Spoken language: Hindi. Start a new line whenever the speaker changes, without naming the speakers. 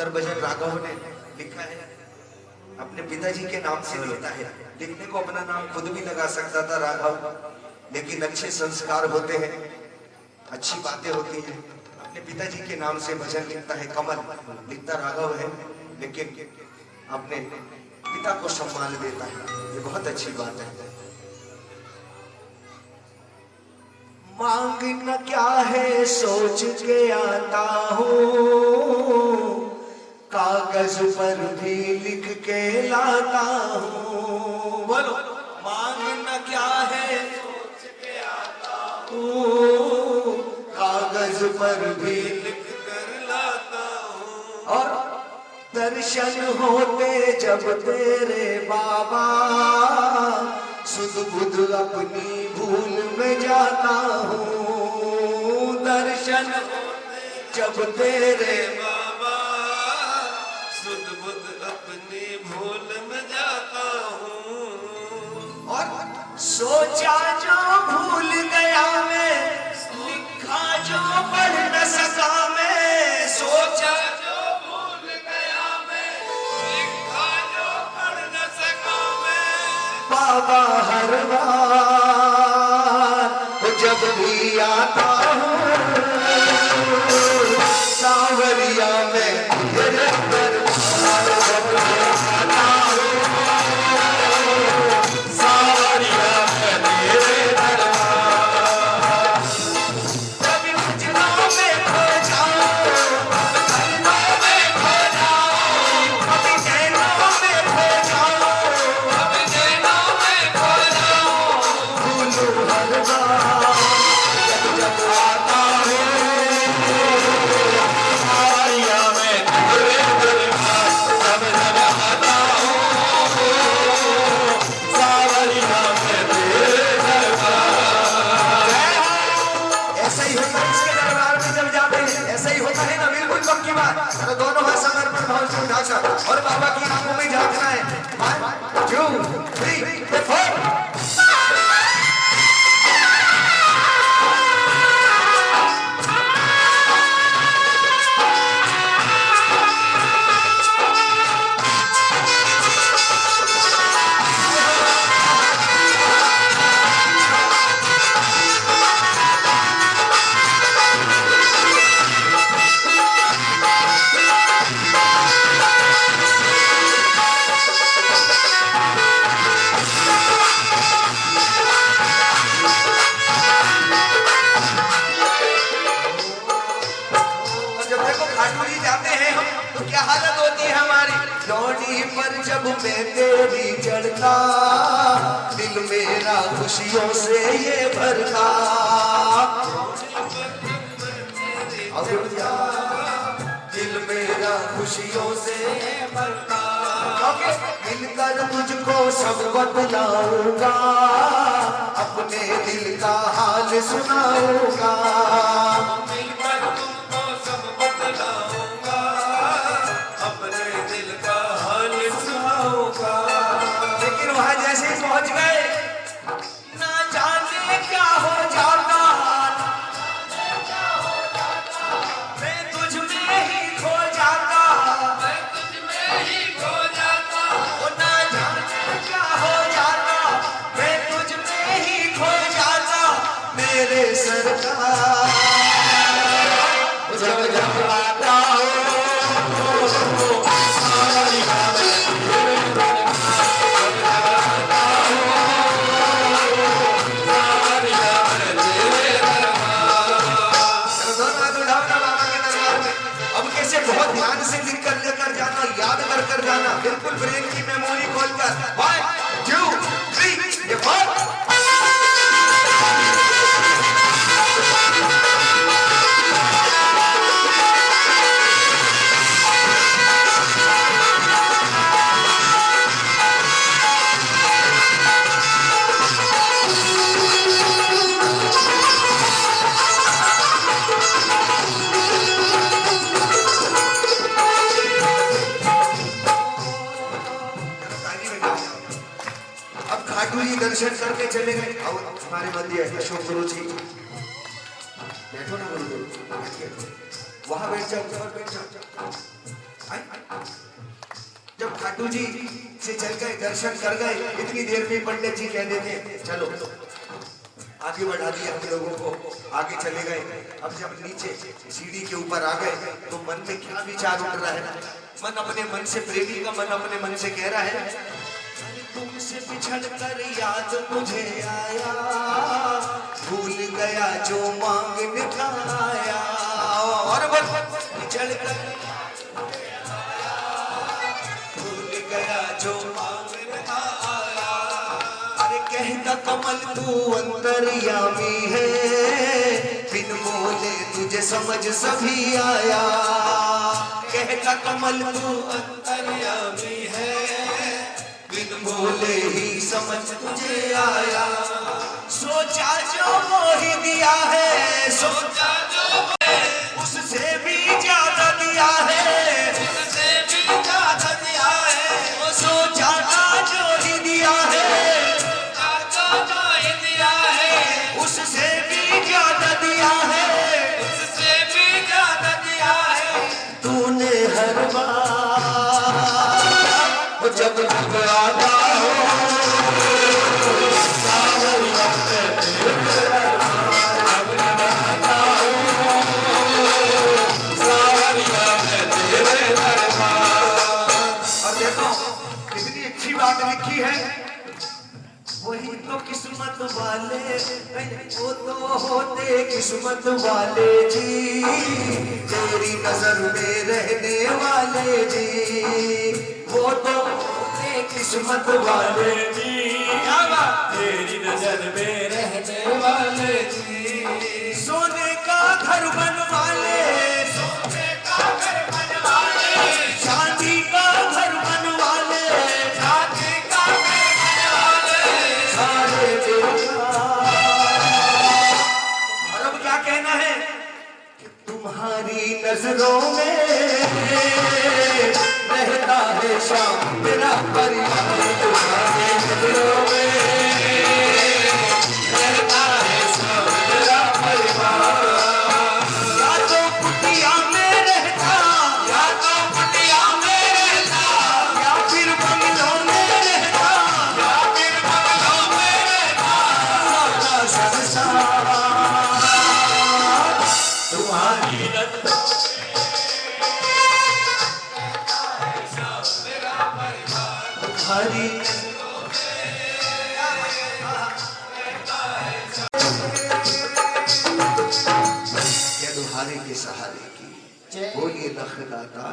उत्तर भजन राघव ने लिखा है, अपने पिताजी के नाम से लिखता है। लिखने को अपना नाम खुद भी लगा सकता था राघव, लेकिन अच्छे संस्कार होते हैं, अच्छी बातें होती हैं। अपने पिताजी के नाम से भजन लिखता है, कमल लिखता राघव है, लेकिन अपने पिता को सम्मान देता है। ये बहुत अच्छी बात है। मांगना क्या है सोच के आता हूँ, कागज पर भी लिख के लाता हूँ। बोलो, मांगना क्या है सोच के आता हूँ, कागज पर भी लिख कर लाता हूँ। और दर्शन होते जब तेरे बाबा, सुध बुध अपनी भूल में जाता हूँ। दर्शन जब तेरे बाबा, सुध बुध अपनी भूल में जाता हूँ। और सोचा जो भूल गया मैं, लिखा जो पढ़ न सका मैं। सोचा जो भूल गया मैं, लिखा जो पढ़ न सका मैं। बाबा हर बार जब भी आता हूँ, सांवरिया में तेरे दरबार जब भी आता हूँ, सांवरिया में तेरे दरबार। कभी मुझलों में खो जाओ, कलमों में खो जाओ, कभी नैनों में खो जाओ, कभी नैनों में खो जाओ। भूलूं हर बार जब आता हूँ, सांवरिया में तेरे दरबार जब जब आता हूँ, सांवरिया में तेरे दरबार। ऐसा ही होता है इसके दरबार में जब जाते हैं, ऐसा ही होता है ना, बिल्कुल पक्की बात। तो दोनों हाथ समर्पण भाव से उठाकर और बाबा की आंखों में झांकना है। 1 2 3 4। पर जब मैं तेरी चढ़ता, दिल मेरा खुशियों से ये भरता। दिल मेरा खुशियों से ये भरता। मिलकर तुझको सब बतलाऊंगा, अपने दिल का हाल सुनाऊंगा। मिलकर तुमको सब बतलाऊंगा, अपने दिल का हाल सुनाऊंगा। लेकिन वहां जैसे ही पहुंच गए, ना जाने क्या हो जाता, मैं तुझ में ही खो जाता, मैं तुझ में ही खो जाता। वो ना जाने क्या हो जाता, मैं तुझ में ही खो जाता। मेरे सरकार जब जब आता हूँ, बहुत ध्यान से लिख कर लेकर जाना, याद कर जाना, बिल्कुल ब्रेन की मेमोरी खोलकर। 1 2 3 ये 4। दर्शन करके चले गए। अब हमारे मध्य अशोक गुरु जी, बैठो ना गुरु, वहां बैठ जाओ, बैठ जाओ। जब खाटू जी से चल गए, दर्शन कर गए, इतनी देर में पंडित जी कह देते चलो आगे बढ़ा दिया हम लोगों को, आगे चले गए। अब जब नीचे सीढ़ी के ऊपर आ गए तो मन में क्या विचार उठ रहा है? मन अपने मन से, प्रेमी का मन अपने मन से कह रहा है तुमसे बिछड़ कर याद मुझे आया, भूल गया जो मांगने का आया। और बिछड़ कर भूल गया जो मांगने का आया। अरे कहता कमल तू अंतर्यामी है, बिन बोले तुझे समझ सभी आया। कहता कमल तू अंतर्यामी है, बिन बोले ही समझ तुझे आया। सोचा जो मोही दिया है, सोचा जो उससे भी ज्यादा दिया है, उससे भी ज्यादा दिया है। वो सोचा जो ही दिया है, जो ही दिया है, उससे भी ज्यादा दिया है, उससे भी ज्यादा दिया है। तूने हर बार जब आता हो लिखी है, वही तो किस्मत वाले, वो तो होते किस्मत वाले जी, तेरी नजर में रहने वाले जी, वो तो होते किस्मत वाले जी, तेरी नजर में रहने वाले जी। सोने का घर बनवाले, सोने का घर बनवाले, चांदी का घर बनवाले, चांदी का घर बनवाले, सारे और अब क्या कहना है कि तुम्हारी नजरों में रहता है शाम मेरा परिवार, तुम्हारी नजरों में रहता है शाम मेरा परिवार। या तो कुटिया में रहता, या तो कुटिया में रहता, या फिर बंगलों में रहता, या फिर बंगलों में रहता। संसार तुम्हारी नजरों हरी दुहारे के सहारे की बोलिए लखदाता।